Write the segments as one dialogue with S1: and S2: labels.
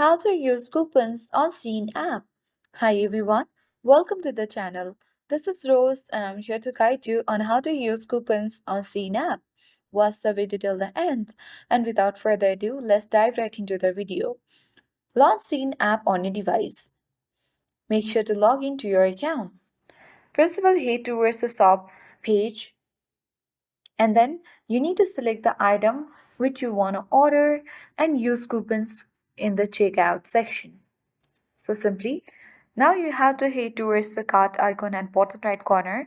S1: How to use coupons on Shein app. Hi everyone, welcome to the channel. This is Rose and I'm here to guide you on how to use coupons on Shein app. Watch the video till the end, and without further ado, let's dive right into the video. Launch Shein app on your device. Make sure to log into your account. First of all, head towards the shop page, and then you need to select the item which you want to order and use coupons in the checkout section. So simply, now you have to head towards the cart icon at bottom right corner,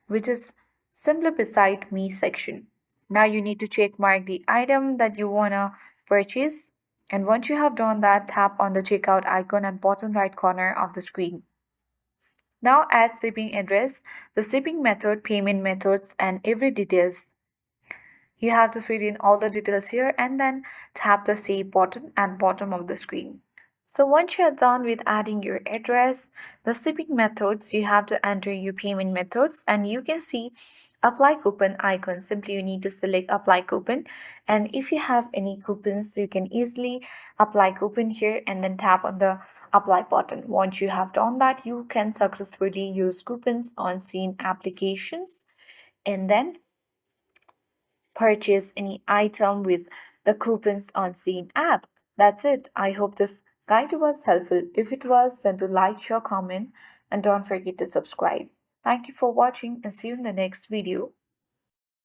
S1: which is simply beside me section. Now you need to check mark the item that you wanna purchase. And once you have done that, tap on the checkout icon at bottom right corner of the screen. Now add shipping address, the shipping method, payment methods, and every details. You have to fill in all the details here and then tap the save button at bottom of the screen. So once you are done with adding your address, the shipping methods, you have to enter your payment methods and you can see apply coupon icon. Simply you need to select apply coupon, and if you have any coupons you can easily apply coupon here and then tap on the apply button. Once you have done that, you can successfully use coupons on Shein applications and then purchase any item with the coupons on Shein app. That's it. I hope this guide was helpful. If it was, then do like, share, comment, and don't forget to subscribe. Thank you for watching and see you in the next video.